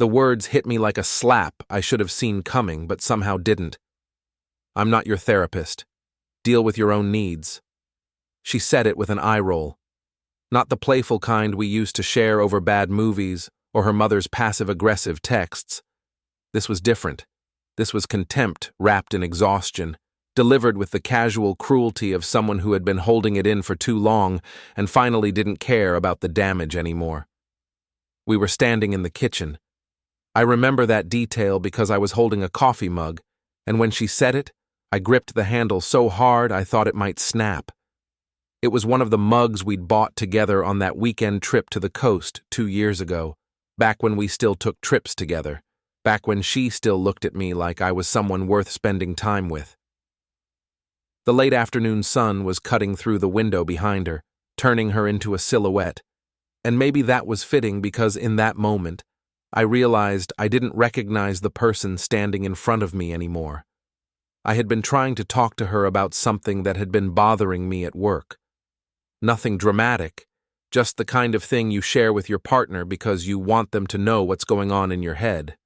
The words hit me like a slap I should have seen coming, but somehow didn't. "I'm not your therapist. Deal with your own needs." She said it with an eye roll. Not the playful kind we used to share over bad movies or her mother's passive-aggressive texts. This was different. This was contempt wrapped in exhaustion, delivered with the casual cruelty of someone who had been holding it in for too long and finally didn't care about the damage anymore. We were standing in the kitchen. I remember that detail because I was holding a coffee mug, and when she said it, I gripped the handle so hard I thought it might snap. It was one of the mugs we'd bought together on that weekend trip to the coast 2 years ago, back when we still took trips together, back when she still looked at me like I was someone worth spending time with. The late afternoon sun was cutting through the window behind her, turning her into a silhouette, and maybe that was fitting because in that moment, I realized I didn't recognize the person standing in front of me anymore. I had been trying to talk to her about something that had been bothering me at work. Nothing dramatic, just the kind of thing you share with your partner because you want them to know what's going on in your head.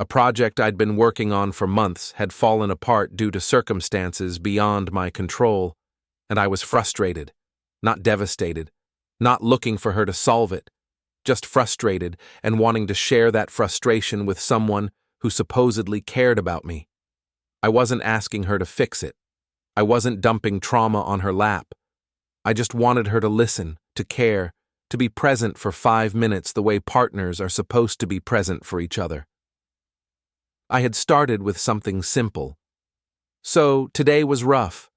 A project I'd been working on for months had fallen apart due to circumstances beyond my control, and I was frustrated, not devastated, not looking for her to solve it, just frustrated and wanting to share that frustration with someone who supposedly cared about me. I wasn't asking her to fix it. I wasn't dumping trauma on her lap. I just wanted her to listen, to care, to be present for 5 minutes the way partners are supposed to be present for each other. I had started with something simple. "So, today was rough."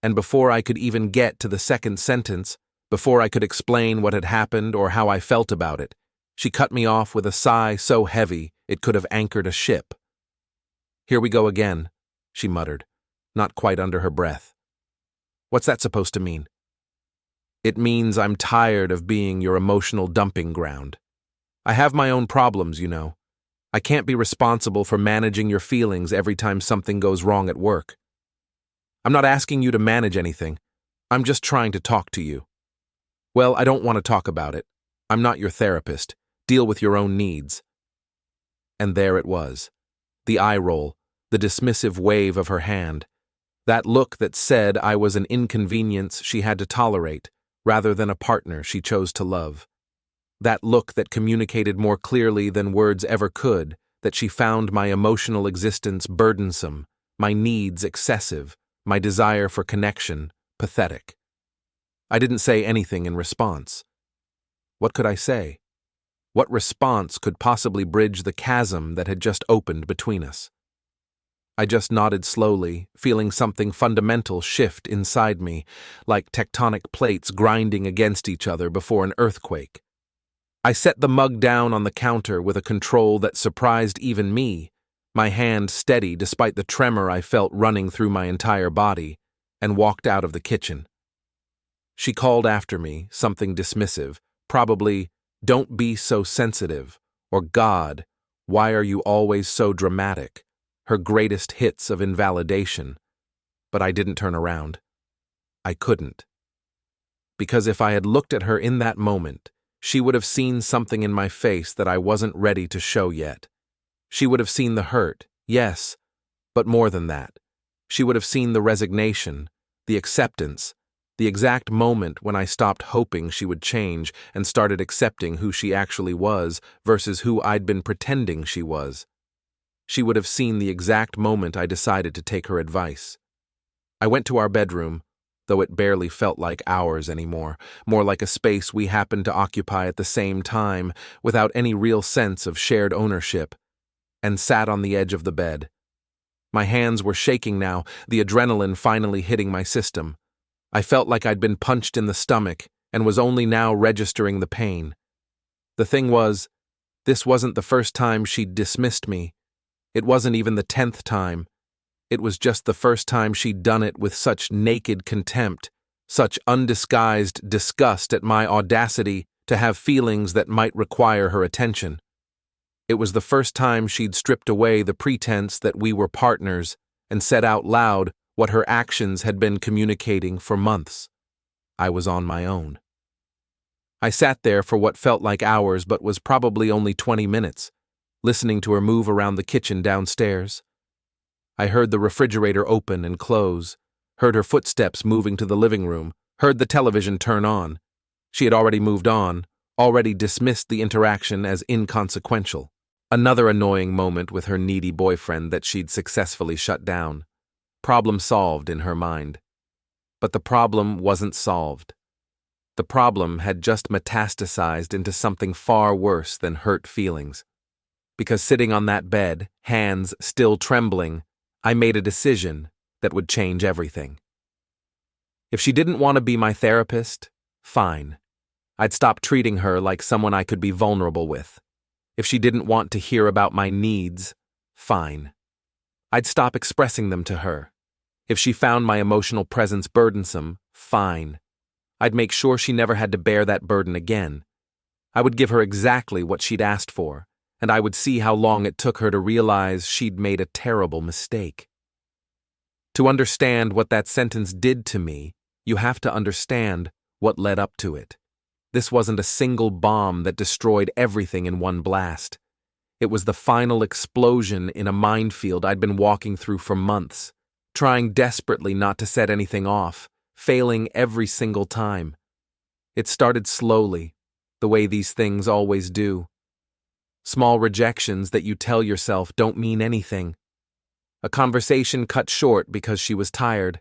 And before I could even get to the second sentence, before I could explain what had happened or how I felt about it, she cut me off with a sigh so heavy it could have anchored a ship. "Here we go again," she muttered, not quite under her breath. "What's that supposed to mean?" "It means I'm tired of being your emotional dumping ground. I have my own problems, you know. I can't be responsible for managing your feelings every time something goes wrong at work." "I'm not asking you to manage anything. I'm just trying to talk to you." "Well, I don't want to talk about it. I'm not your therapist. Deal with your own needs." And there it was. The eye roll, the dismissive wave of her hand. That look that said I was an inconvenience she had to tolerate, rather than a partner she chose to love. That look that communicated more clearly than words ever could that she found my emotional existence burdensome, my needs excessive, my desire for connection pathetic. I didn't say anything in response. What could I say? What response could possibly bridge the chasm that had just opened between us? I just nodded slowly, feeling something fundamental shift inside me, like tectonic plates grinding against each other before an earthquake. I set the mug down on the counter with a control that surprised even me, my hand steady despite the tremor I felt running through my entire body, and walked out of the kitchen. She called after me, something dismissive, probably, "Don't be so sensitive," or "God, why are you always so dramatic?" Her greatest hits of invalidation. But I didn't turn around. I couldn't. Because if I had looked at her in that moment, she would have seen something in my face that I wasn't ready to show yet. She would have seen the hurt, yes, but more than that. She would have seen the resignation, the acceptance, the exact moment when I stopped hoping she would change and started accepting who she actually was versus who I'd been pretending she was. She would have seen the exact moment I decided to take her advice. I went to our bedroom, though it barely felt like ours anymore, more like a space we happened to occupy at the same time, without any real sense of shared ownership, and sat on the edge of the bed. My hands were shaking now, the adrenaline finally hitting my system. I felt like I'd been punched in the stomach and was only now registering the pain. The thing was, this wasn't the first time she'd dismissed me. It wasn't even the 10th time. It was just the first time she'd done it with such naked contempt, such undisguised disgust at my audacity to have feelings that might require her attention. It was the first time she'd stripped away the pretense that we were partners and said out loud what her actions had been communicating for months. I was on my own. I sat there for what felt like hours but was probably only 20 minutes, listening to her move around the kitchen downstairs. I heard the refrigerator open and close, heard her footsteps moving to the living room, heard the television turn on. She had already moved on, already dismissed the interaction as inconsequential. Another annoying moment with her needy boyfriend that she'd successfully shut down. Problem solved in her mind. But the problem wasn't solved. The problem had just metastasized into something far worse than hurt feelings. Because sitting on that bed, hands still trembling, I made a decision that would change everything. If she didn't want to be my therapist, fine. I'd stop treating her like someone I could be vulnerable with. If she didn't want to hear about my needs, fine. I'd stop expressing them to her. If she found my emotional presence burdensome, fine. I'd make sure she never had to bear that burden again. I would give her exactly what she'd asked for, and I would see how long it took her to realize she'd made a terrible mistake. To understand what that sentence did to me, you have to understand what led up to it. This wasn't a single bomb that destroyed everything in one blast. It was the final explosion in a minefield I'd been walking through for months, trying desperately not to set anything off, failing every single time. It started slowly, the way these things always do. Small rejections that you tell yourself don't mean anything. A conversation cut short because she was tired.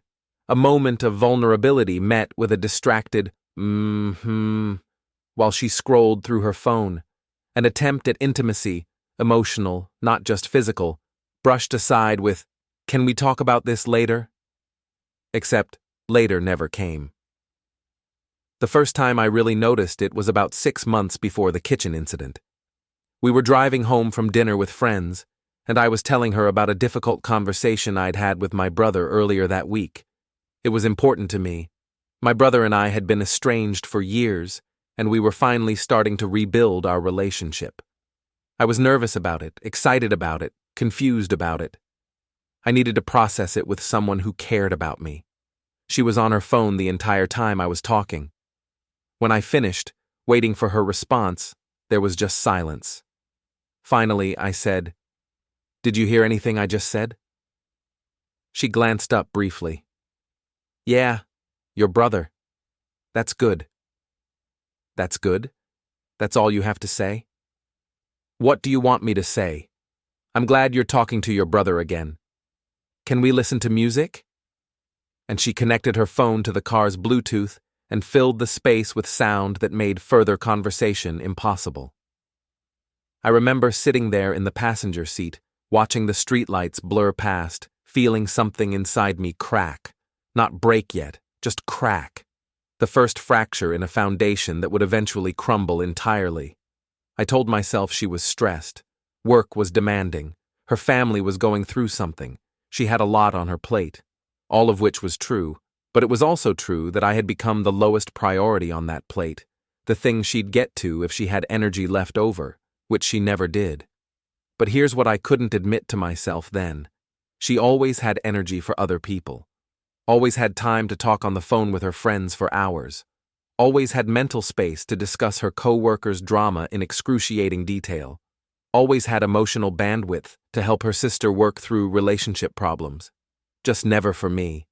A moment of vulnerability met with a distracted while she scrolled through her phone. An attempt at intimacy, emotional, not just physical, brushed aside with, "Can we talk about this later?" Except later never came. The first time I really noticed it was about 6 months before the kitchen incident. We were driving home from dinner with friends, and I was telling her about a difficult conversation I'd had with my brother earlier that week. It was important to me. My brother and I had been estranged for years, and we were finally starting to rebuild our relationship. I was nervous about it, excited about it, confused about it. I needed to process it with someone who cared about me. She was on her phone the entire time I was talking. When I finished, waiting for her response, there was just silence. Finally, I said, "Did you hear anything I just said?" She glanced up briefly. "Yeah, your brother. That's good." "That's good? That's all you have to say?" "What do you want me to say? I'm glad you're talking to your brother again. Can we listen to music?" And she connected her phone to the car's Bluetooth and filled the space with sound that made further conversation impossible. I remember sitting there in the passenger seat, watching the streetlights blur past, feeling something inside me crack. Not break yet, just crack. The first fracture in a foundation that would eventually crumble entirely. I told myself she was stressed. Work was demanding. Her family was going through something. She had a lot on her plate. All of which was true, but it was also true that I had become the lowest priority on that plate, the thing she'd get to if she had energy left over, which she never did. But here's what I couldn't admit to myself then. She always had energy for other people. Always had time to talk on the phone with her friends for hours. Always had mental space to discuss her coworkers' drama in excruciating detail. Always had emotional bandwidth to help her sister work through relationship problems. Just never for me.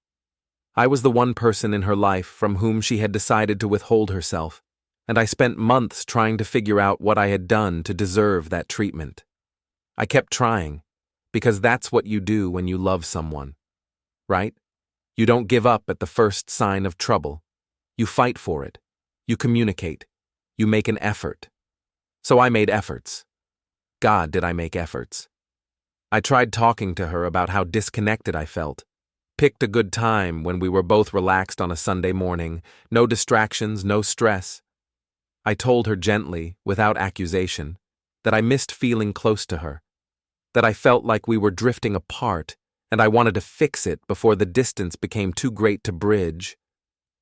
I was the one person in her life from whom she had decided to withhold herself, and I spent months trying to figure out what I had done to deserve that treatment. I kept trying, because that's what you do when you love someone, right? You don't give up at the first sign of trouble. You fight for it. You communicate. You make an effort. So I made efforts. God, did I make efforts. I tried talking to her about how disconnected I felt. Picked a good time when we were both relaxed on a Sunday morning, no distractions, no stress. I told her gently, without accusation, that I missed feeling close to her, that I felt like we were drifting apart, and I wanted to fix it before the distance became too great to bridge.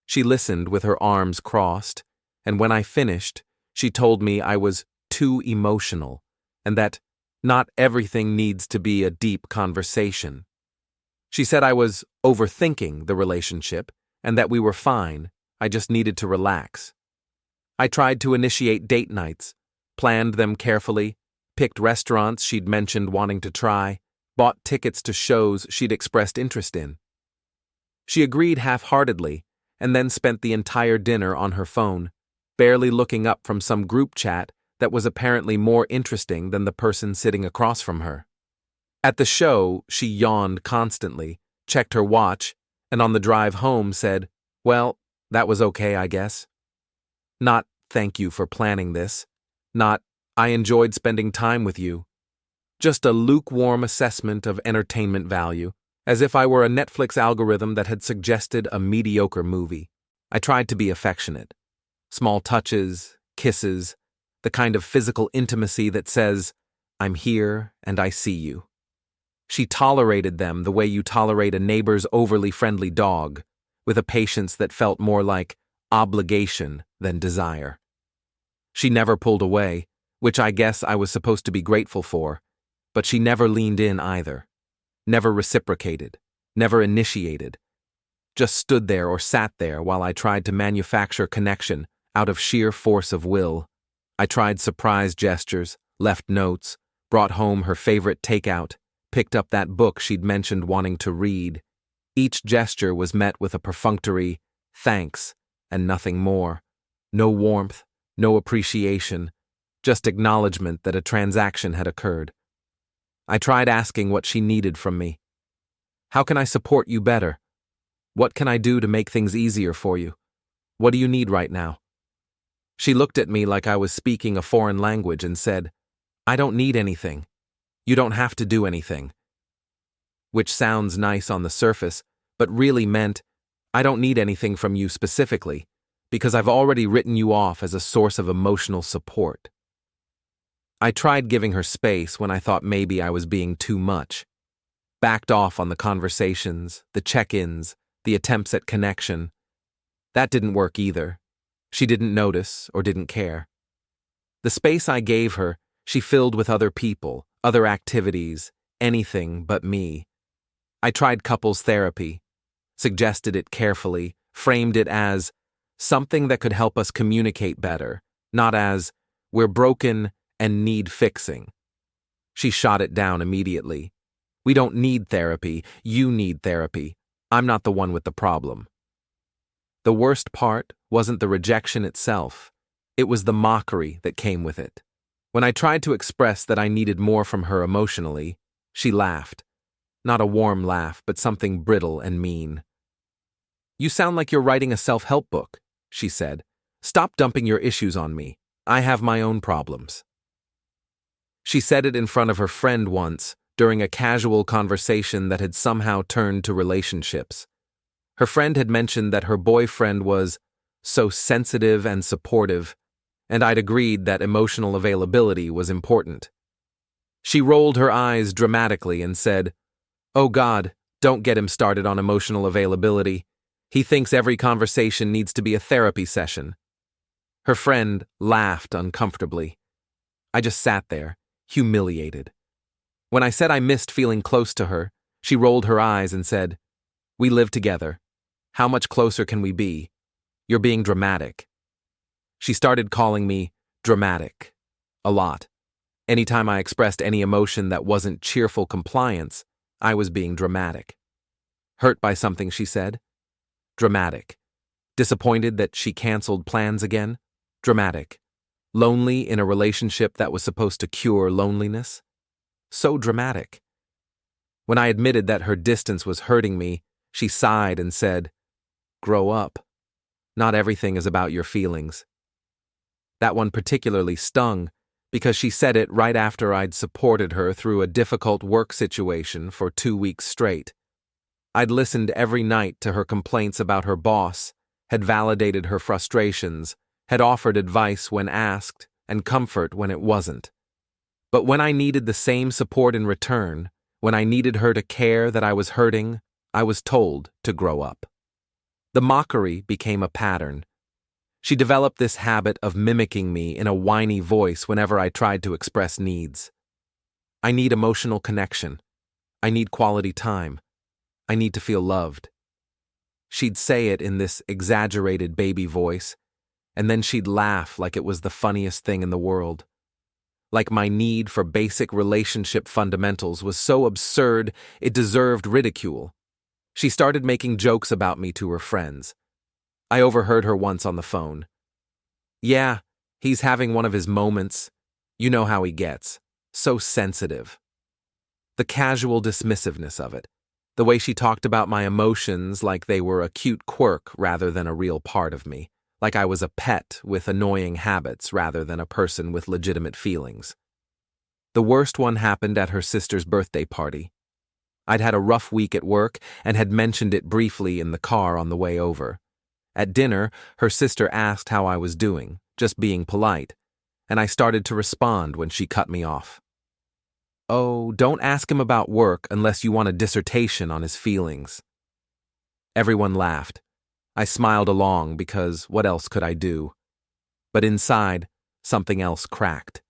She listened with her arms crossed, and when I finished, she told me I was too emotional, and that not everything needs to be a deep conversation. She said I was overthinking the relationship, and that we were fine, I just needed to relax. I tried to initiate date nights, planned them carefully, picked restaurants she'd mentioned wanting to try, bought tickets to shows she'd expressed interest in. She agreed half-heartedly, and then spent the entire dinner on her phone, barely looking up from some group chat that was apparently more interesting than the person sitting across from her. At the show, she yawned constantly, checked her watch, and on the drive home said, "Well, that was okay, I guess." Not, "Thank you for planning this." Not, "I enjoyed spending time with you." Just a lukewarm assessment of entertainment value, as if I were a Netflix algorithm that had suggested a mediocre movie. I tried to be affectionate. Small touches, kisses, the kind of physical intimacy that says, "I'm here and I see you." She tolerated them the way you tolerate a neighbor's overly friendly dog, with a patience that felt more like obligation than desire. She never pulled away, which I guess I was supposed to be grateful for, but she never leaned in either, never reciprocated, never initiated, just stood there or sat there while I tried to manufacture connection out of sheer force of will. I tried surprise gestures, left notes, brought home her favorite takeout, picked up that book she'd mentioned wanting to read. Each gesture was met with a perfunctory thanks and nothing more. No warmth, no appreciation, just acknowledgement that a transaction had occurred. I tried asking what she needed from me. "How can I support you better? What can I do to make things easier for you? What do you need right now?" She looked at me like I was speaking a foreign language and said, "I don't need anything. You don't have to do anything." Which sounds nice on the surface, but really meant, "I don't need anything from you specifically, because I've already written you off as a source of emotional support." I tried giving her space when I thought maybe I was being too much. Backed off on the conversations, the check-ins, the attempts at connection. That didn't work either. She didn't notice or didn't care. The space I gave her, she filled with other people, other activities, anything but me. I tried couples therapy, suggested it carefully, framed it as something that could help us communicate better, not as, "We're broken and need fixing." She shot it down immediately. "We don't need therapy, you need therapy. I'm not the one with the problem." The worst part wasn't the rejection itself, it was the mockery that came with it. When I tried to express that I needed more from her emotionally, she laughed. Not a warm laugh, but something brittle and mean. "You sound like you're writing a self-help book," she said. "Stop dumping your issues on me. I have my own problems." She said it in front of her friend once, during a casual conversation that had somehow turned to relationships. Her friend had mentioned that her boyfriend was so sensitive and supportive, and I'd agreed that emotional availability was important. She rolled her eyes dramatically and said, "Oh God, don't get him started on emotional availability. He thinks every conversation needs to be a therapy session." Her friend laughed uncomfortably. I just sat there, humiliated. When I said I missed feeling close to her, she rolled her eyes and said, "We live together. How much closer can we be? You're being dramatic." She started calling me dramatic. A lot. Anytime I expressed any emotion that wasn't cheerful compliance, I was being dramatic. Hurt by something she said? Dramatic. Disappointed that she canceled plans again? Dramatic. Lonely in a relationship that was supposed to cure loneliness? So dramatic. When I admitted that her distance was hurting me, she sighed and said, "Grow up. Not everything is about your feelings." That one particularly stung because she said it right after I'd supported her through a difficult work situation for 2 weeks straight. I'd listened every night to her complaints about her boss, had validated her frustrations, had offered advice when asked, and comfort when it wasn't. But when I needed the same support in return, when I needed her to care that I was hurting, I was told to grow up. The mockery became a pattern. She developed this habit of mimicking me in a whiny voice whenever I tried to express needs. I need emotional connection. I need quality time. I need to feel loved. She'd say it in this exaggerated baby voice, and then she'd laugh like it was the funniest thing in the world. Like my need for basic relationship fundamentals was so absurd it deserved ridicule. She started making jokes about me to her friends. I overheard her once on the phone. "Yeah, he's having one of his moments. You know how he gets. So sensitive." The casual dismissiveness of it. The way she talked about my emotions like they were a cute quirk rather than a real part of me. Like I was a pet with annoying habits rather than a person with legitimate feelings. The worst one happened at her sister's birthday party. I'd had a rough week at work and had mentioned it briefly in the car on the way over. At dinner, her sister asked how I was doing, just being polite, and I started to respond when she cut me off. "Oh, don't ask him about work unless you want a dissertation on his feelings." Everyone laughed. I smiled along because what else could I do? But inside, something else cracked.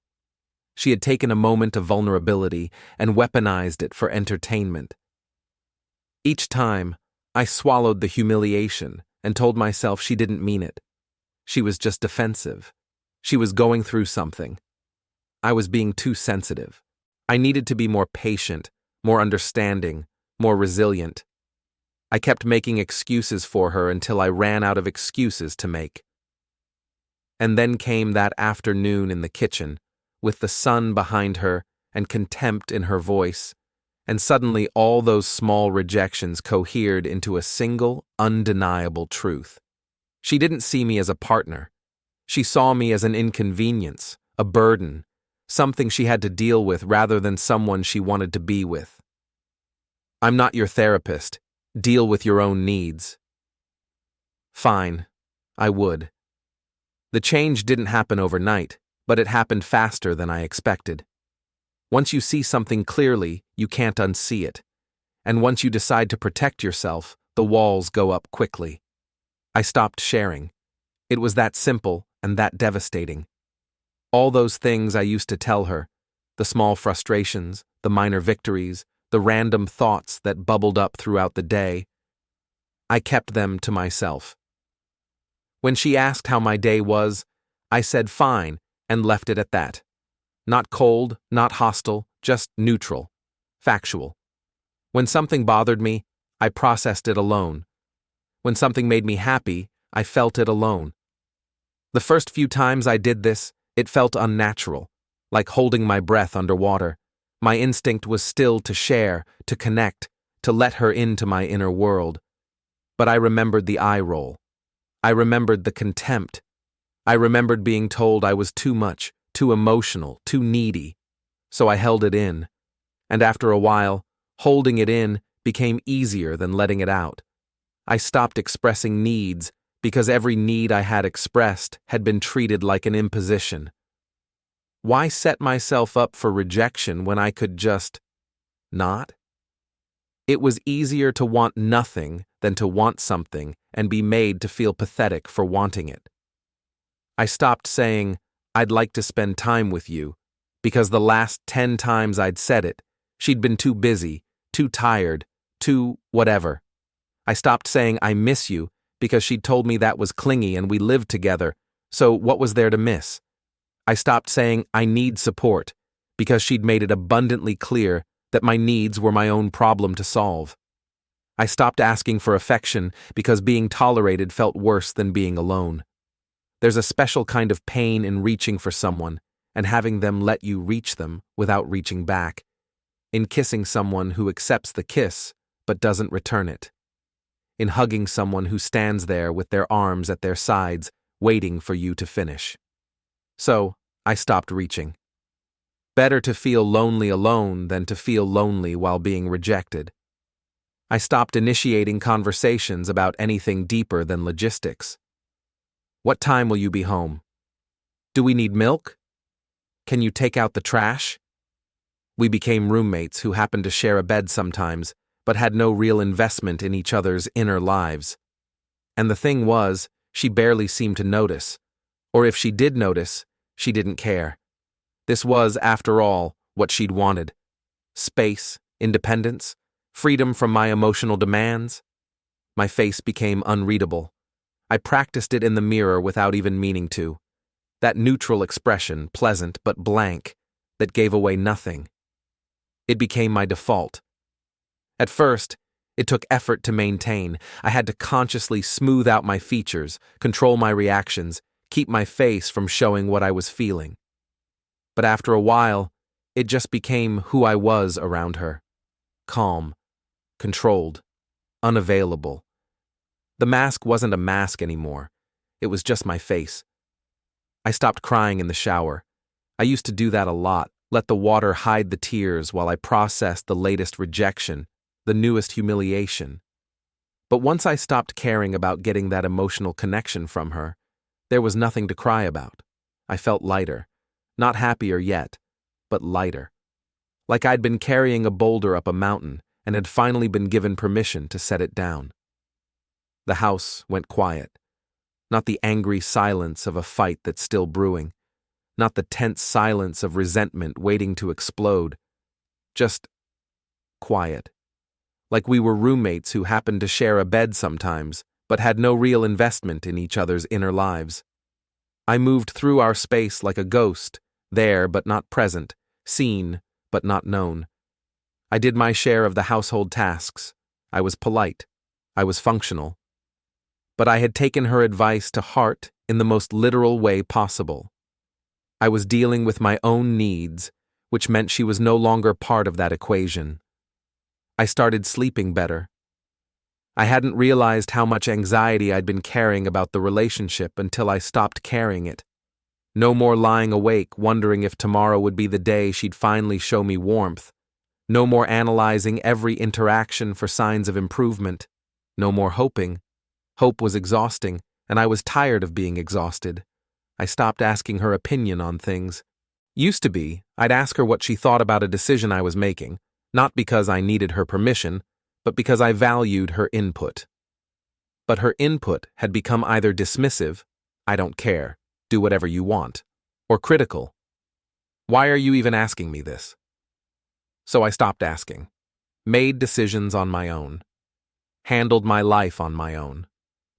She had taken a moment of vulnerability and weaponized it for entertainment. Each time, I swallowed the humiliation and told myself she didn't mean it. She was just defensive. She was going through something. I was being too sensitive. I needed to be more patient, more understanding, more resilient. I kept making excuses for her until I ran out of excuses to make. And then came that afternoon in the kitchen, with the sun behind her and contempt in her voice, and suddenly all those small rejections cohered into a single, undeniable truth. She didn't see me as a partner. She saw me as an inconvenience, a burden, something she had to deal with rather than someone she wanted to be with. "I'm not your therapist. Deal with your own needs." Fine, I would. The change didn't happen overnight, but it happened faster than I expected. Once you see something clearly, you can't unsee it. And once you decide to protect yourself, the walls go up quickly. I stopped sharing. It was that simple and that devastating. All those things I used to tell her, the small frustrations, the minor victories, the random thoughts that bubbled up throughout the day, I kept them to myself. When she asked how my day was, I said fine and left it at that. Not cold, not hostile, just neutral, factual. When something bothered me, I processed it alone. When something made me happy, I felt it alone. The first few times I did this, it felt unnatural, like holding my breath underwater. My instinct was still to share, to connect, to let her into my inner world. But I remembered the eye roll. I remembered the contempt. I remembered being told I was too much, too emotional, too needy. So I held it in. And after a while, holding it in became easier than letting it out. I stopped expressing needs because every need I had expressed had been treated like an imposition. Why set myself up for rejection when I could just not? It was easier to want nothing than to want something and be made to feel pathetic for wanting it. I stopped saying, "I'd like to spend time with you," because the last 10 times I'd said it, she'd been too busy, too tired, too whatever. I stopped saying, "I miss you," because she'd told me that was clingy and we lived together, so what was there to miss? I stopped saying, "I need support," because she'd made it abundantly clear that my needs were my own problem to solve. I stopped asking for affection because being tolerated felt worse than being alone. There's a special kind of pain in reaching for someone and having them let you reach them without reaching back, in kissing someone who accepts the kiss but doesn't return it, in hugging someone who stands there with their arms at their sides waiting for you to finish. So, I stopped reaching. Better to feel lonely alone than to feel lonely while being rejected. I stopped initiating conversations about anything deeper than logistics. What time will you be home? Do we need milk? Can you take out the trash? We became roommates who happened to share a bed sometimes, but had no real investment in each other's inner lives. And the thing was, she barely seemed to notice. Or if she did notice, she didn't care. This was, after all, what she'd wanted. Space, independence, freedom from my emotional demands. My face became unreadable. I practiced it in the mirror without even meaning to. That neutral expression, pleasant but blank, that gave away nothing. It became my default. At first, it took effort to maintain. I had to consciously smooth out my features, control my reactions, keep my face from showing what I was feeling. But after a while, it just became who I was around her. Calm, controlled, unavailable. The mask wasn't a mask anymore. It was just my face. I stopped crying in the shower. I used to do that a lot, let the water hide the tears while I processed the latest rejection, the newest humiliation. But once I stopped caring about getting that emotional connection from her, there was nothing to cry about. I felt lighter. Not happier yet, but lighter. Like I'd been carrying a boulder up a mountain and had finally been given permission to set it down. The house went quiet. Not the angry silence of a fight that's still brewing. Not the tense silence of resentment waiting to explode. Just quiet. Like we were roommates who happened to share a bed sometimes, but had no real investment in each other's inner lives. I moved through our space like a ghost, there but not present, seen but not known. I did my share of the household tasks. I was polite. I was functional. But I had taken her advice to heart in the most literal way possible. I was dealing with my own needs, which meant she was no longer part of that equation. I started sleeping better. I hadn't realized how much anxiety I'd been carrying about the relationship until I stopped carrying it. No more lying awake, wondering if tomorrow would be the day she'd finally show me warmth. No more analyzing every interaction for signs of improvement. No more hoping. Hope was exhausting, and I was tired of being exhausted. I stopped asking her opinion on things. Used to be, I'd ask her what she thought about a decision I was making, not because I needed her permission, but because I valued her input. But her input had become either dismissive, I don't care, do whatever you want, or critical. Why are you even asking me this? So I stopped asking, made decisions on my own, handled my life on my own,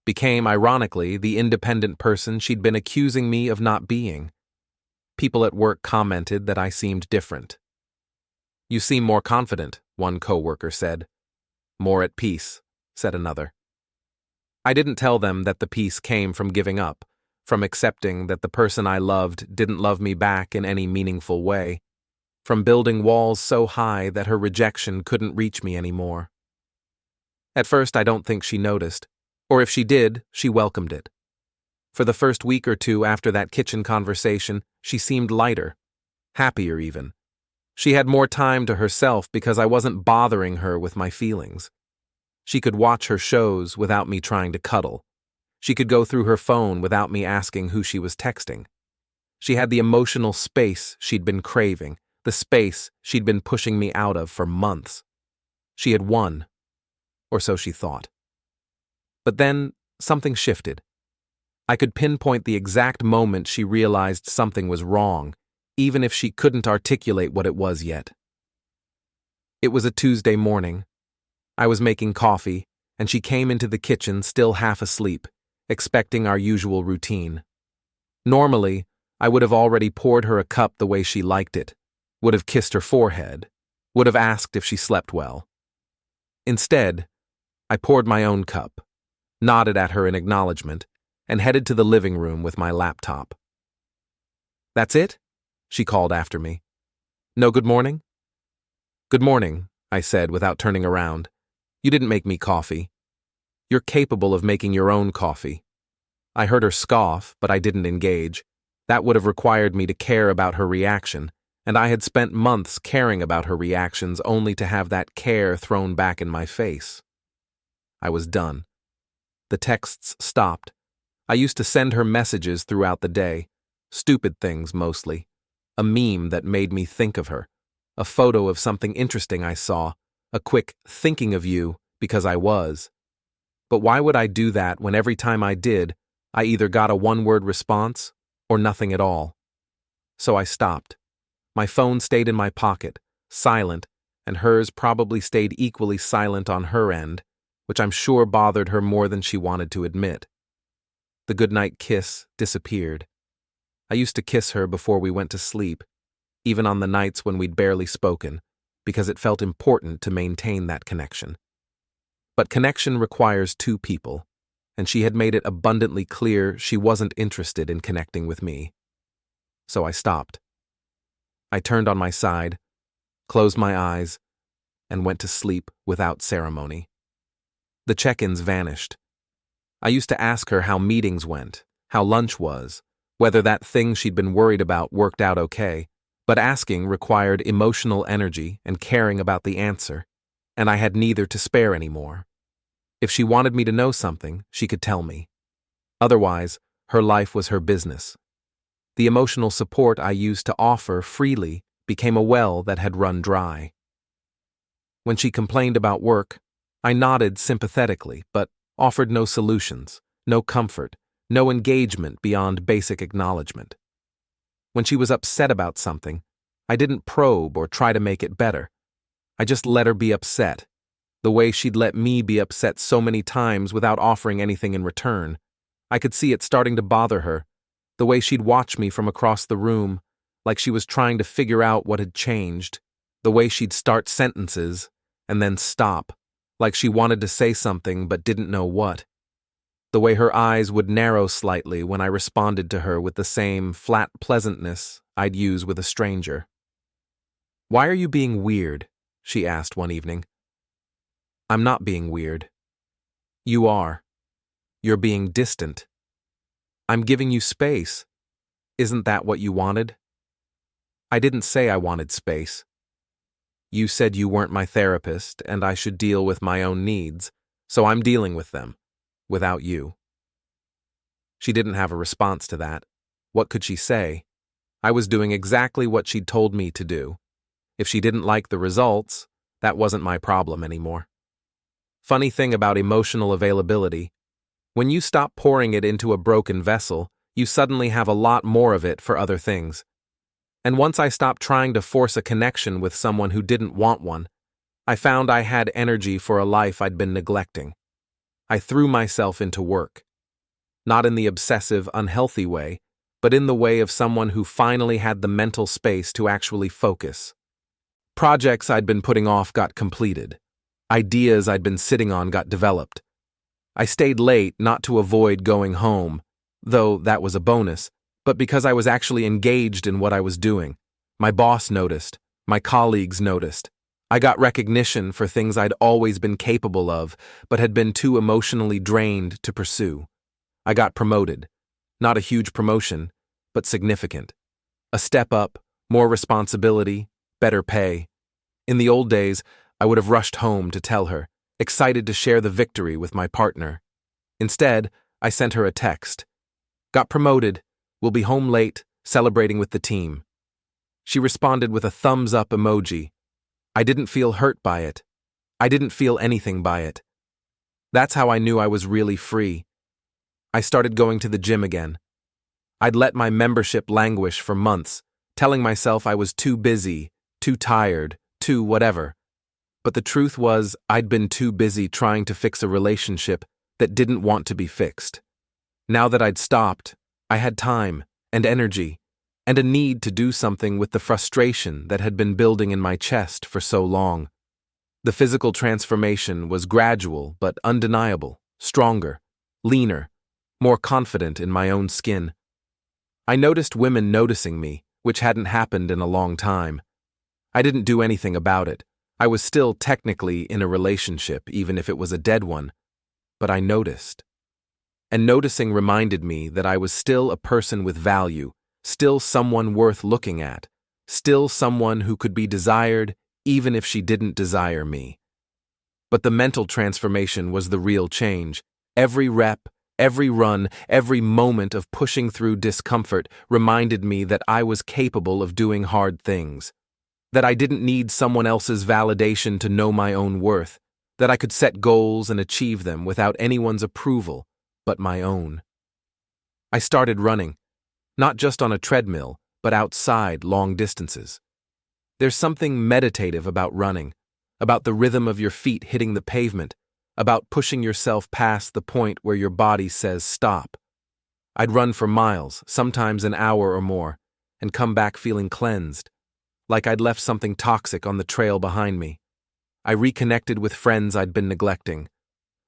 became, ironically, the independent person she'd been accusing me of not being. People at work commented that I seemed different. You seem more confident, one coworker said. More at peace, said another. I didn't tell them that the peace came from giving up, from accepting that the person I loved didn't love me back in any meaningful way, from building walls so high that her rejection couldn't reach me anymore. At first, I don't think she noticed, or if she did, she welcomed it. For the first week or two after that kitchen conversation, she seemed lighter, happier even. She had more time to herself because I wasn't bothering her with my feelings. She could watch her shows without me trying to cuddle. She could go through her phone without me asking who she was texting. She had the emotional space she'd been craving, the space she'd been pushing me out of for months. She had won, or so she thought. But then, something shifted. I could pinpoint the exact moment she realized something was wrong, even if she couldn't articulate what it was yet. It was a Tuesday morning. I was making coffee, and she came into the kitchen still half asleep, expecting our usual routine. Normally, I would have already poured her a cup the way she liked it, would have kissed her forehead, would have asked if she slept well. Instead, I poured my own cup, nodded at her in acknowledgement, and headed to the living room with my laptop. "That's it?" she called after me. "No good morning?" "Good morning," I said without turning around. "You didn't make me coffee. You're capable of making your own coffee." I heard her scoff, but I didn't engage. That would have required me to care about her reaction, and I had spent months caring about her reactions only to have that care thrown back in my face. I was done. The texts stopped. I used to send her messages throughout the day, stupid things mostly, a meme that made me think of her, a photo of something interesting I saw, a quick thinking of you because I was. But why would I do that when every time I did, I either got a one-word response or nothing at all? So I stopped. My phone stayed in my pocket, silent, and hers probably stayed equally silent on her end, which I'm sure bothered her more than she wanted to admit. The goodnight kiss disappeared. I used to kiss her before we went to sleep, even on the nights when we'd barely spoken, because it felt important to maintain that connection. But connection requires two people, and she had made it abundantly clear she wasn't interested in connecting with me. So I stopped. I turned on my side, closed my eyes, and went to sleep without ceremony. The check-ins vanished. I used to ask her how meetings went, how lunch was, whether that thing she'd been worried about worked out okay, but asking required emotional energy and caring about the answer, and I had neither to spare anymore. If she wanted me to know something, she could tell me. Otherwise, her life was her business. The emotional support I used to offer freely became a well that had run dry. When she complained about work, I nodded sympathetically, but offered no solutions, no comfort, no engagement beyond basic acknowledgement. When she was upset about something, I didn't probe or try to make it better. I just let her be upset, the way she'd let me be upset so many times without offering anything in return. I could see it starting to bother her, the way she'd watch me from across the room, like she was trying to figure out what had changed, the way she'd start sentences and then stop, like she wanted to say something but didn't know what. The way her eyes would narrow slightly when I responded to her with the same flat pleasantness I'd use with a stranger. "Why are you being weird?" she asked one evening. "I'm not being weird." "You are. You're being distant." "I'm giving you space. Isn't that what you wanted?" "I didn't say I wanted space. You said you weren't my therapist and I should deal with my own needs, so I'm dealing with them, without you." She didn't have a response to that. What could she say? I was doing exactly what she'd told me to do. If she didn't like the results, that wasn't my problem anymore. Funny thing about emotional availability, when you stop pouring it into a broken vessel, you suddenly have a lot more of it for other things. And once I stopped trying to force a connection with someone who didn't want one, I found I had energy for a life I'd been neglecting. I threw myself into work. Not in the obsessive, unhealthy way, but in the way of someone who finally had the mental space to actually focus. Projects I'd been putting off got completed. Ideas I'd been sitting on got developed. I stayed late not to avoid going home, though that was a bonus, but because I was actually engaged in what I was doing. My boss noticed. My colleagues noticed. I got recognition for things I'd always been capable of, but had been too emotionally drained to pursue. I got promoted. Not a huge promotion, but significant. A step up, more responsibility, better pay. In the old days, I would have rushed home to tell her, excited to share the victory with my partner. Instead, I sent her a text. "Got promoted. We'll be home late, celebrating with the team." She responded with a thumbs-up emoji. I didn't feel hurt by it. I didn't feel anything by it. That's how I knew I was really free. I started going to the gym again. I'd let my membership languish for months, telling myself I was too busy, too tired, too whatever. But the truth was, I'd been too busy trying to fix a relationship that didn't want to be fixed. Now that I'd stopped, I had time and energy and a need to do something with the frustration that had been building in my chest for so long. The physical transformation was gradual but undeniable, stronger, leaner, more confident in my own skin. I noticed women noticing me, which hadn't happened in a long time. I didn't do anything about it. I was still technically in a relationship, even if it was a dead one, but I noticed. And noticing reminded me that I was still a person with value, still someone worth looking at, still someone who could be desired even if she didn't desire me. But the mental transformation was the real change. Every rep, every run, every moment of pushing through discomfort reminded me that I was capable of doing hard things, that I didn't need someone else's validation to know my own worth, that I could set goals and achieve them without anyone's approval but my own. I started running, not just on a treadmill, but outside long distances. There's something meditative about running, about the rhythm of your feet hitting the pavement, about pushing yourself past the point where your body says stop. I'd run for miles, sometimes an hour or more, and come back feeling cleansed, like I'd left something toxic on the trail behind me. I reconnected with friends I'd been neglecting,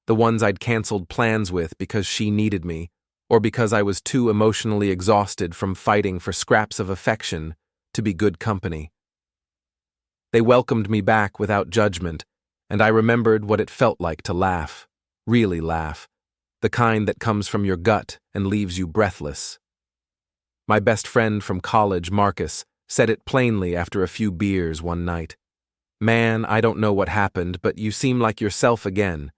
the ones I'd canceled plans with because she needed me, or because I was too emotionally exhausted from fighting for scraps of affection to be good company. They welcomed me back without judgment, and I remembered what it felt like to laugh, really laugh, the kind that comes from your gut and leaves you breathless. My best friend from college, Marcus, said it plainly after a few beers one night. "Man, I don't know what happened, but you seem like yourself again.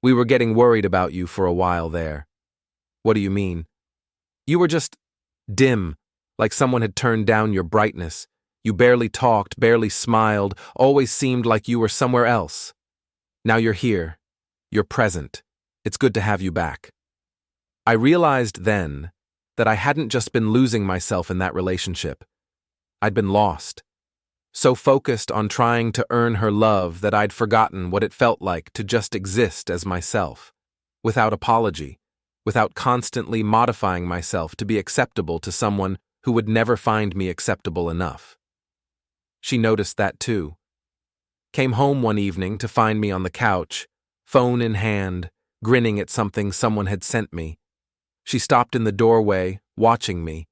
We were getting worried about you for a while there." "What do you mean?" "You were just dim, like someone had turned down your brightness. You barely talked, barely smiled, always seemed like you were somewhere else. Now you're here. You're present. It's good to have you back." I realized then that I hadn't just been losing myself in that relationship. I'd been lost. So focused on trying to earn her love that I'd forgotten what it felt like to just exist as myself, without apology, without constantly modifying myself to be acceptable to someone who would never find me acceptable enough. She noticed that too. Came home one evening to find me on the couch, phone in hand, grinning at something someone had sent me. She stopped in the doorway, watching me,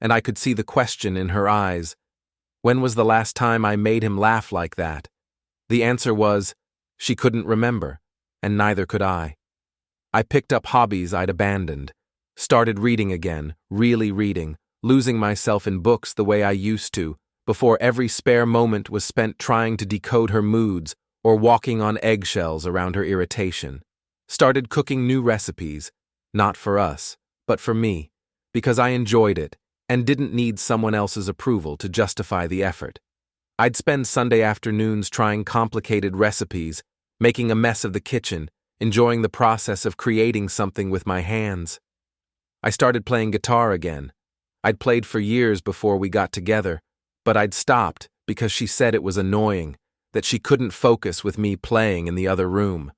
and I could see the question in her eyes. When was the last time I made him laugh like that? The answer was, she couldn't remember, and neither could I. I picked up hobbies I'd abandoned, started reading again, really reading, losing myself in books the way I used to, before every spare moment was spent trying to decode her moods or walking on eggshells around her irritation. Started cooking new recipes, not for us, but for me, because I enjoyed it and didn't need someone else's approval to justify the effort. I'd spend Sunday afternoons trying complicated recipes, making a mess of the kitchen, enjoying the process of creating something with my hands. I started playing guitar again. I'd played for years before we got together, but I'd stopped because she said it was annoying, that she couldn't focus with me playing in the other room.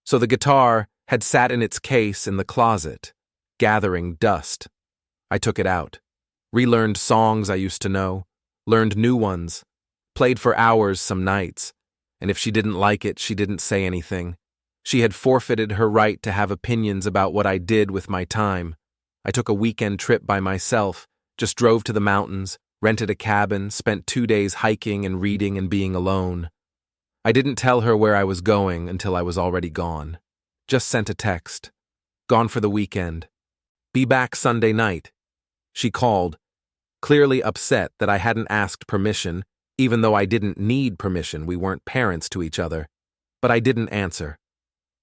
So the guitar had sat in its case in the closet, gathering dust. I took it out, relearned songs I used to know, learned new ones, played for hours some nights, and if she didn't like it, she didn't say anything. She had forfeited her right to have opinions about what I did with my time. I took a weekend trip by myself, just drove to the mountains, rented a cabin, spent 2 days hiking and reading and being alone. I didn't tell her where I was going until I was already gone. Just sent a text. Gone for the weekend. Be back Sunday night. She called, clearly upset that I hadn't asked permission, even though I didn't need permission, we weren't parents to each other. But I didn't answer.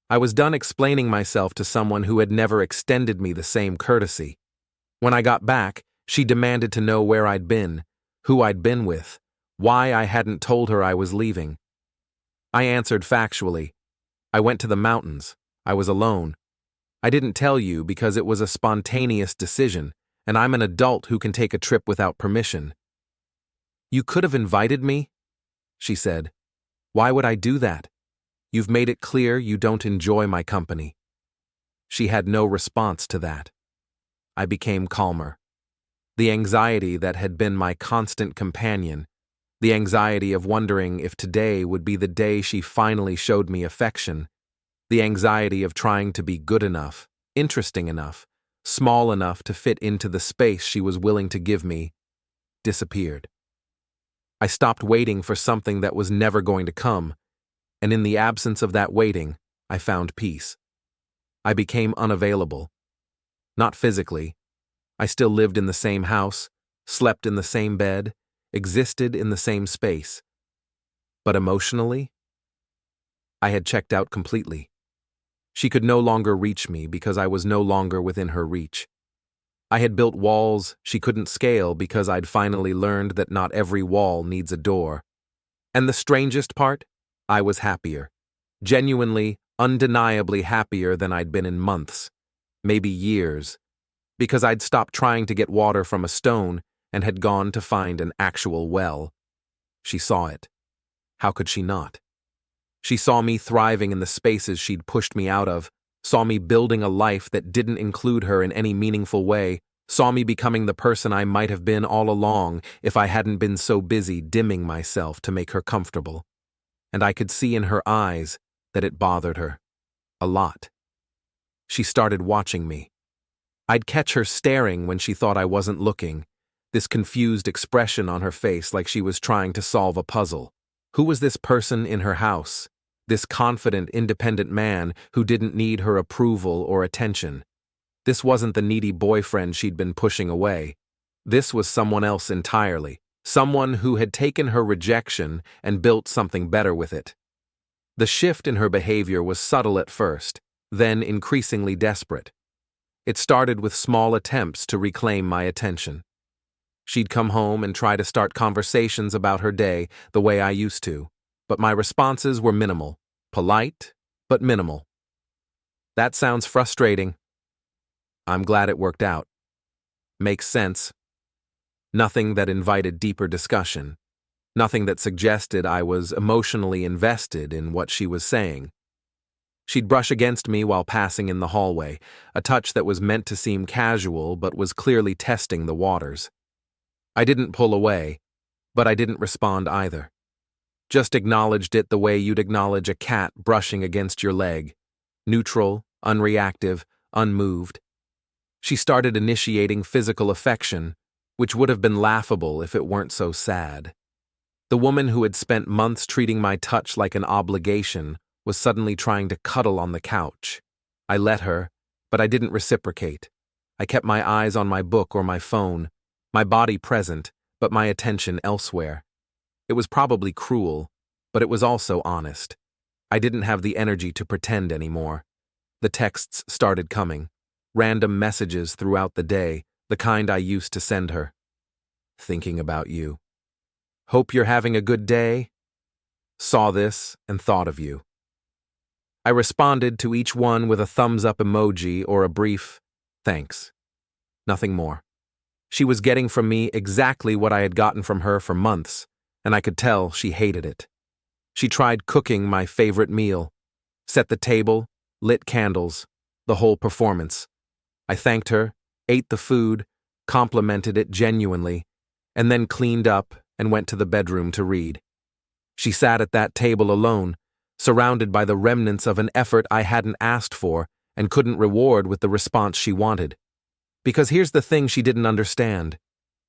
I was done explaining myself to someone who had never extended me the same courtesy. When I got back, she demanded to know where I'd been, who I'd been with, why I hadn't told her I was leaving. I answered factually. I went to the mountains. I was alone. I didn't tell you because it was a spontaneous decision, and I'm an adult who can take a trip without permission. You could have invited me, she said. Why would I do that? You've made it clear you don't enjoy my company. She had no response to that. I became calmer. The anxiety that had been my constant companion, the anxiety of wondering if today would be the day she finally showed me affection, the anxiety of trying to be good enough, interesting enough, small enough to fit into the space she was willing to give me, disappeared. I stopped waiting for something that was never going to come, and in the absence of that waiting, I found peace. I became unavailable. Not physically. I still lived in the same house, slept in the same bed, existed in the same space. But emotionally, I had checked out completely. She could no longer reach me because I was no longer within her reach. I had built walls she couldn't scale because I'd finally learned that not every wall needs a door. And the strangest part? I was happier. Genuinely, undeniably happier than I'd been in months, maybe years, because I'd stopped trying to get water from a stone and had gone to find an actual well. She saw it. How could she not? She saw me thriving in the spaces she'd pushed me out of, saw me building a life that didn't include her in any meaningful way, saw me becoming the person I might have been all along if I hadn't been so busy dimming myself to make her comfortable. And I could see in her eyes that it bothered her. A lot. She started watching me. I'd catch her staring when she thought I wasn't looking, this confused expression on her face like she was trying to solve a puzzle. Who was this person in her house? This confident, independent man who didn't need her approval or attention. This wasn't the needy boyfriend she'd been pushing away. This was someone else entirely, someone who had taken her rejection and built something better with it. The shift in her behavior was subtle at first, then increasingly desperate. It started with small attempts to reclaim my attention. She'd come home and try to start conversations about her day the way I used to, but my responses were minimal, polite, but minimal. That sounds frustrating. I'm glad it worked out. Makes sense. Nothing that invited deeper discussion. Nothing that suggested I was emotionally invested in what she was saying. She'd brush against me while passing in the hallway, a touch that was meant to seem casual but was clearly testing the waters. I didn't pull away, but I didn't respond either. Just acknowledged it the way you'd acknowledge a cat brushing against your leg. Neutral, unreactive, unmoved. She started initiating physical affection, which would have been laughable if it weren't so sad. The woman who had spent months treating my touch like an obligation was suddenly trying to cuddle on the couch. I let her, but I didn't reciprocate. I kept my eyes on my book or my phone, my body present, but my attention elsewhere. It was probably cruel, but it was also honest. I didn't have the energy to pretend anymore. The texts started coming. Random messages throughout the day, the kind I used to send her. Thinking about you. Hope you're having a good day. Saw this and thought of you. I responded to each one with a thumbs-up emoji or a brief, thanks. Nothing more. She was getting from me exactly what I had gotten from her for months, and I could tell she hated it. She tried cooking my favorite meal, set the table, lit candles, the whole performance. I thanked her, ate the food, complimented it genuinely, and then cleaned up and went to the bedroom to read. She sat at that table alone, surrounded by the remnants of an effort I hadn't asked for and couldn't reward with the response she wanted. Because here's the thing she didn't understand.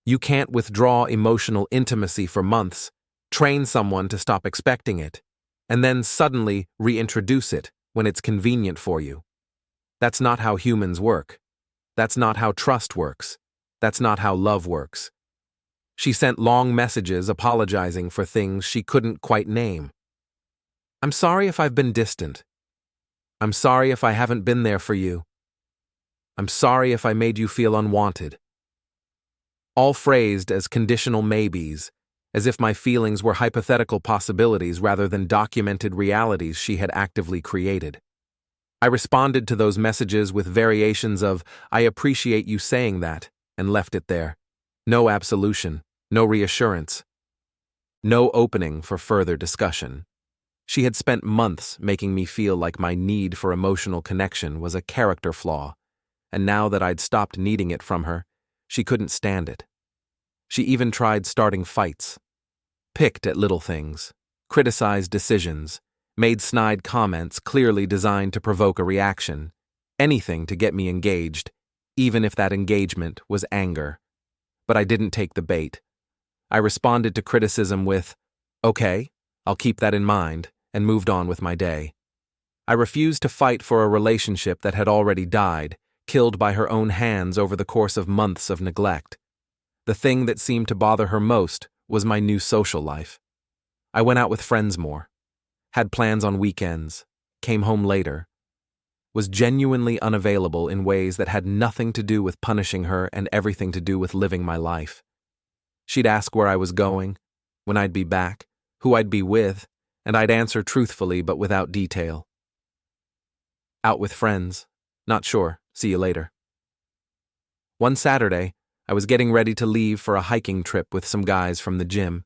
You can't withdraw emotional intimacy for months, train someone to stop expecting it, and then suddenly reintroduce it when it's convenient for you. That's not how humans work. That's not how trust works. That's not how love works. She sent long messages apologizing for things she couldn't quite name. I'm sorry if I've been distant. I'm sorry if I haven't been there for you. I'm sorry if I made you feel unwanted. All phrased as conditional maybes, as if my feelings were hypothetical possibilities rather than documented realities she had actively created. I responded to those messages with variations of, I appreciate you saying that, and left it there. No absolution, no reassurance, no opening for further discussion. She had spent months making me feel like my need for emotional connection was a character flaw, and now that I'd stopped needing it from her, she couldn't stand it. She even tried starting fights, picked at little things, criticized decisions, made snide comments clearly designed to provoke a reaction, anything to get me engaged, even if that engagement was anger. But I didn't take the bait. I responded to criticism with, okay, I'll keep that in mind, and moved on with my day. I refused to fight for a relationship that had already died, killed by her own hands over the course of months of neglect. The thing that seemed to bother her most was my new social life. I went out with friends more, had plans on weekends, came home later, was genuinely unavailable in ways that had nothing to do with punishing her and everything to do with living my life. She'd ask where I was going, when I'd be back, who I'd be with, and I'd answer truthfully but without detail. Out with friends. Not sure. See you later. One Saturday, I was getting ready to leave for a hiking trip with some guys from the gym.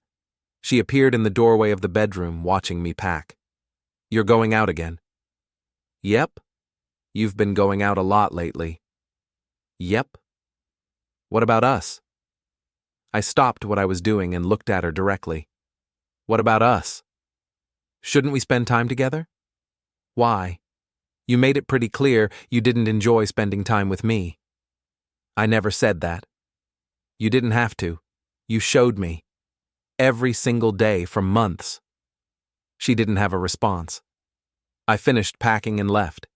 She appeared in the doorway of the bedroom, watching me pack. You're going out again? Yep. You've been going out a lot lately. Yep. What about us? I stopped what I was doing and looked at her directly. What about us? Shouldn't we spend time together? Why? You made it pretty clear you didn't enjoy spending time with me. I never said that. You didn't have to. You showed me. Every single day for months. She didn't have a response. I finished packing and left.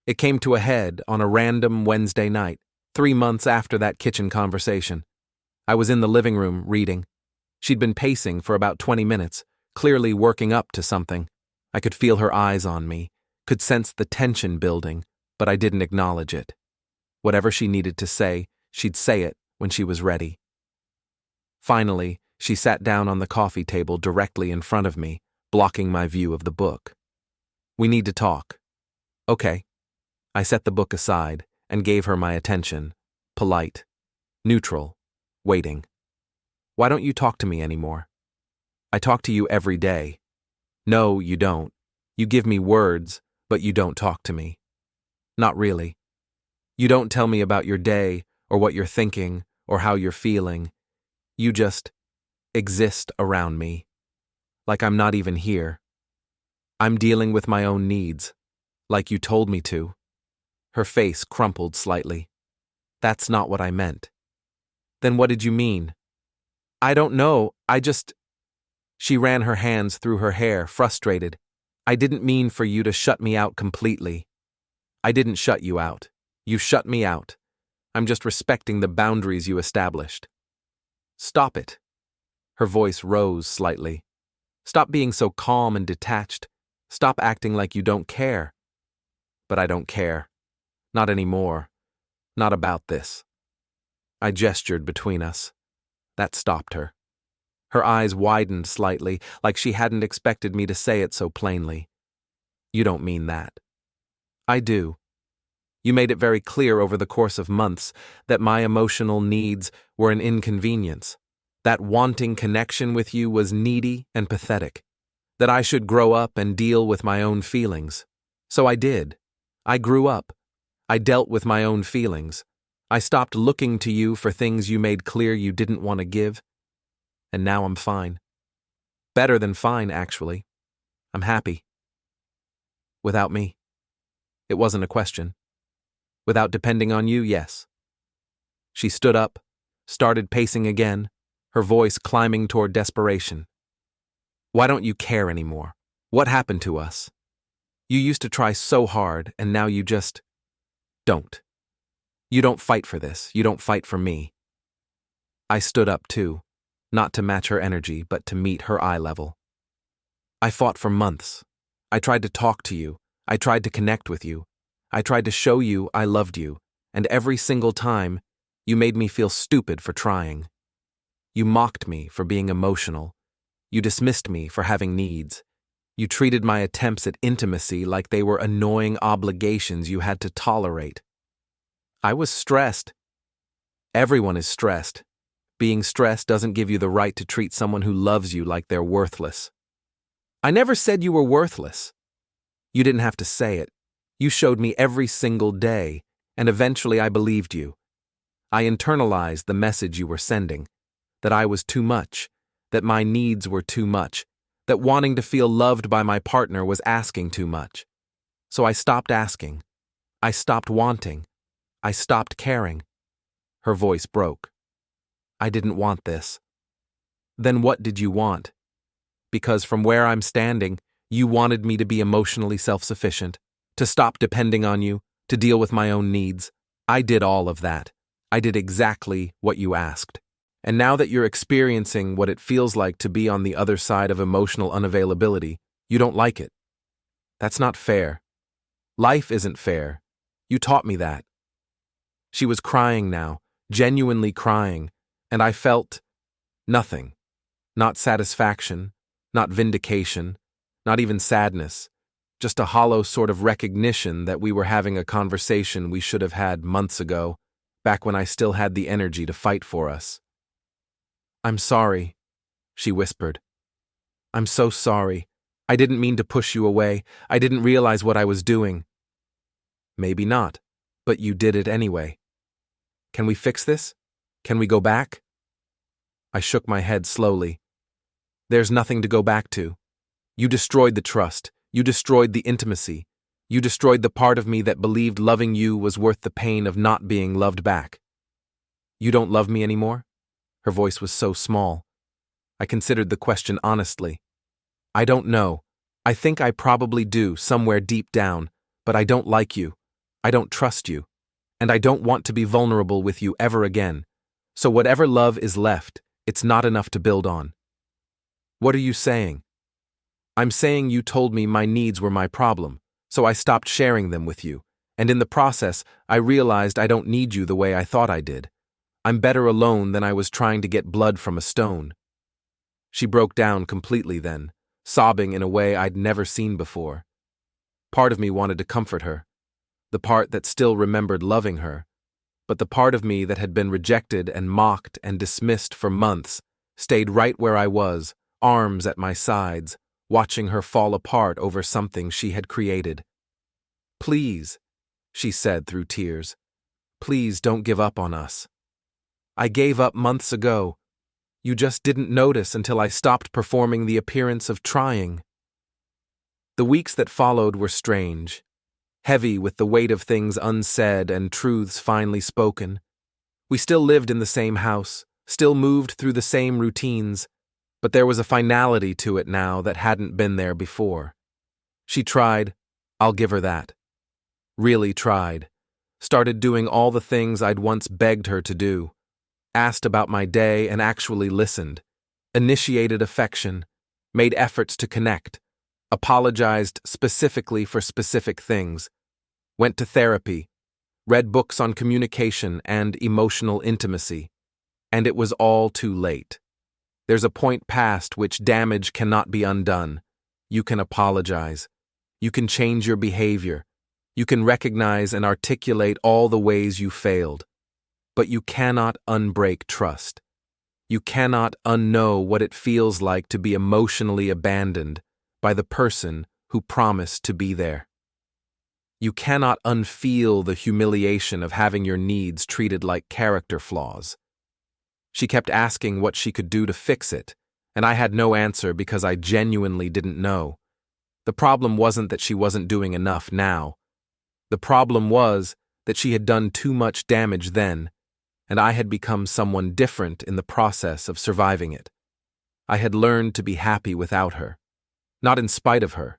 It came to a head on a random Wednesday night, 3 months after that kitchen conversation. I was in the living room reading. She'd been pacing for about 20 minutes, clearly working up to something. I could feel her eyes on me, could sense the tension building, but I didn't acknowledge it. Whatever she needed to say, she'd say it when she was ready. Finally, she sat down on the coffee table directly in front of me, blocking my view of the book. We need to talk. Okay. I set the book aside and gave her my attention, polite, neutral, waiting. Why don't you talk to me anymore? I talk to you every day. No, you don't. You give me words, but you don't talk to me. Not really. You don't tell me about your day or what you're thinking or how you're feeling. You just exist around me, like I'm not even here. I'm dealing with my own needs, like you told me to. Her face crumpled slightly. That's not what I meant. Then what did you mean? I don't know, She ran her hands through her hair, frustrated. I didn't mean for you to shut me out completely. I didn't shut you out. You shut me out. I'm just respecting the boundaries you established. Stop it. Her voice rose slightly. Stop being so calm and detached. Stop acting like you don't care. But I don't care. Not anymore. Not about this. I gestured between us. That stopped her. Her eyes widened slightly, like she hadn't expected me to say it so plainly. You don't mean that. I do. You made it very clear over the course of months that my emotional needs were an inconvenience, that wanting connection with you was needy and pathetic, that I should grow up and deal with my own feelings. So I did. I grew up. I dealt with my own feelings. I stopped looking to you for things you made clear you didn't want to give. And now I'm fine. Better than fine, actually. I'm happy. Without me. It wasn't a question. Without depending on you, yes. She stood up, started pacing again, her voice climbing toward desperation. Why don't you care anymore? What happened to us? You used to try so hard, and now you just don't. You don't fight for this. You don't fight for me. I stood up too, not to match her energy, but to meet her eye level. I fought for months. I tried to talk to you. I tried to connect with you. I tried to show you I loved you, and every single time, you made me feel stupid for trying. You mocked me for being emotional. You dismissed me for having needs. You treated my attempts at intimacy like they were annoying obligations you had to tolerate. I was stressed. Everyone is stressed. Being stressed doesn't give you the right to treat someone who loves you like they're worthless. I never said you were worthless. You didn't have to say it. You showed me every single day, and eventually I believed you. I internalized the message you were sending, that I was too much, that my needs were too much, that wanting to feel loved by my partner was asking too much. So I stopped asking. I stopped wanting. I stopped caring. Her voice broke. I didn't want this. Then what did you want? Because from where I'm standing, you wanted me to be emotionally self-sufficient, to stop depending on you, to deal with my own needs. I did all of that. I did exactly what you asked. And now that you're experiencing what it feels like to be on the other side of emotional unavailability, you don't like it. That's not fair. Life isn't fair. You taught me that. She was crying now, genuinely crying, and I felt nothing. Not satisfaction, not vindication, not even sadness, just a hollow sort of recognition that we were having a conversation we should have had months ago, back when I still had the energy to fight for us. I'm sorry, she whispered. I'm so sorry. I didn't mean to push you away. I didn't realize what I was doing. Maybe not, but you did it anyway. Can we fix this? Can we go back? I shook my head slowly. There's nothing to go back to. You destroyed the trust. You destroyed the intimacy. You destroyed the part of me that believed loving you was worth the pain of not being loved back. You don't love me anymore? Her voice was so small. I considered the question honestly. I don't know. I think I probably do, somewhere deep down, but I don't like you. I don't trust you. And I don't want to be vulnerable with you ever again. So whatever love is left, it's not enough to build on. What are you saying? I'm saying you told me my needs were my problem, so I stopped sharing them with you, and in the process, I realized I don't need you the way I thought I did. I'm better alone than I was trying to get blood from a stone. She broke down completely then, sobbing in a way I'd never seen before. Part of me wanted to comfort her, the part that still remembered loving her, but the part of me that had been rejected and mocked and dismissed for months stayed right where I was, arms at my sides, watching her fall apart over something she had created. Please, she said through tears, please don't give up on us. I gave up months ago. You just didn't notice until I stopped performing the appearance of trying. The weeks that followed were strange, heavy with the weight of things unsaid and truths finally spoken. We still lived in the same house, still moved through the same routines, but there was a finality to it now that hadn't been there before. She tried, I'll give her that. Really tried. Started doing all the things I'd once begged her to do. Asked about my day and actually listened. Initiated affection. Made efforts to connect. Apologized specifically for specific things. Went to therapy. Read books on communication and emotional intimacy. And it was all too late. There's a point past which damage cannot be undone. You can apologize. You can change your behavior. You can recognize and articulate all the ways you failed. But you cannot unbreak trust. You cannot unknow what it feels like to be emotionally abandoned by the person who promised to be there. You cannot unfeel the humiliation of having your needs treated like character flaws. She kept asking what she could do to fix it, and I had no answer because I genuinely didn't know. The problem wasn't that she wasn't doing enough now. The problem was that she had done too much damage then, and I had become someone different in the process of surviving it. I had learned to be happy without her, not in spite of her,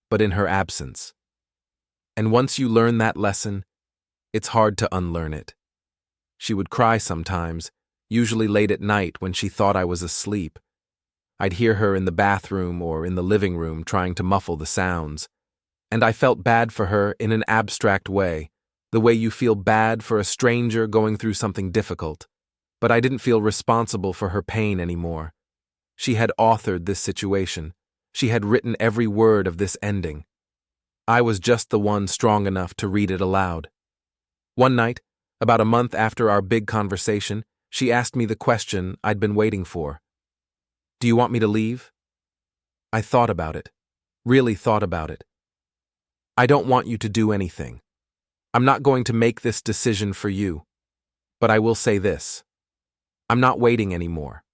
but in her absence. And once you learn that lesson, it's hard to unlearn it. She would cry sometimes, usually late at night when she thought I was asleep. I'd hear her in the bathroom or in the living room trying to muffle the sounds, and I felt bad for her in an abstract way, the way you feel bad for a stranger going through something difficult. But I didn't feel responsible for her pain anymore. She had authored this situation. She had written every word of this ending. I was just the one strong enough to read it aloud. One night, about a month after our big conversation, she asked me the question I'd been waiting for. Do you want me to leave? I thought about it. Really thought about it. I don't want you to do anything. I'm not going to make this decision for you. But I will say this. I'm not waiting anymore.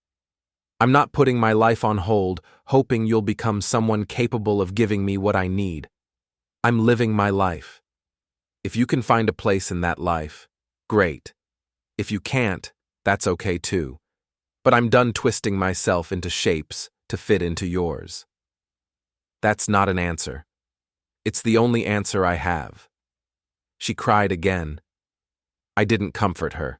I'm not putting my life on hold, hoping you'll become someone capable of giving me what I need. I'm living my life. If you can find a place in that life, great. If you can't, that's okay too. But I'm done twisting myself into shapes to fit into yours. That's not an answer. It's the only answer I have. She cried again. I didn't comfort her.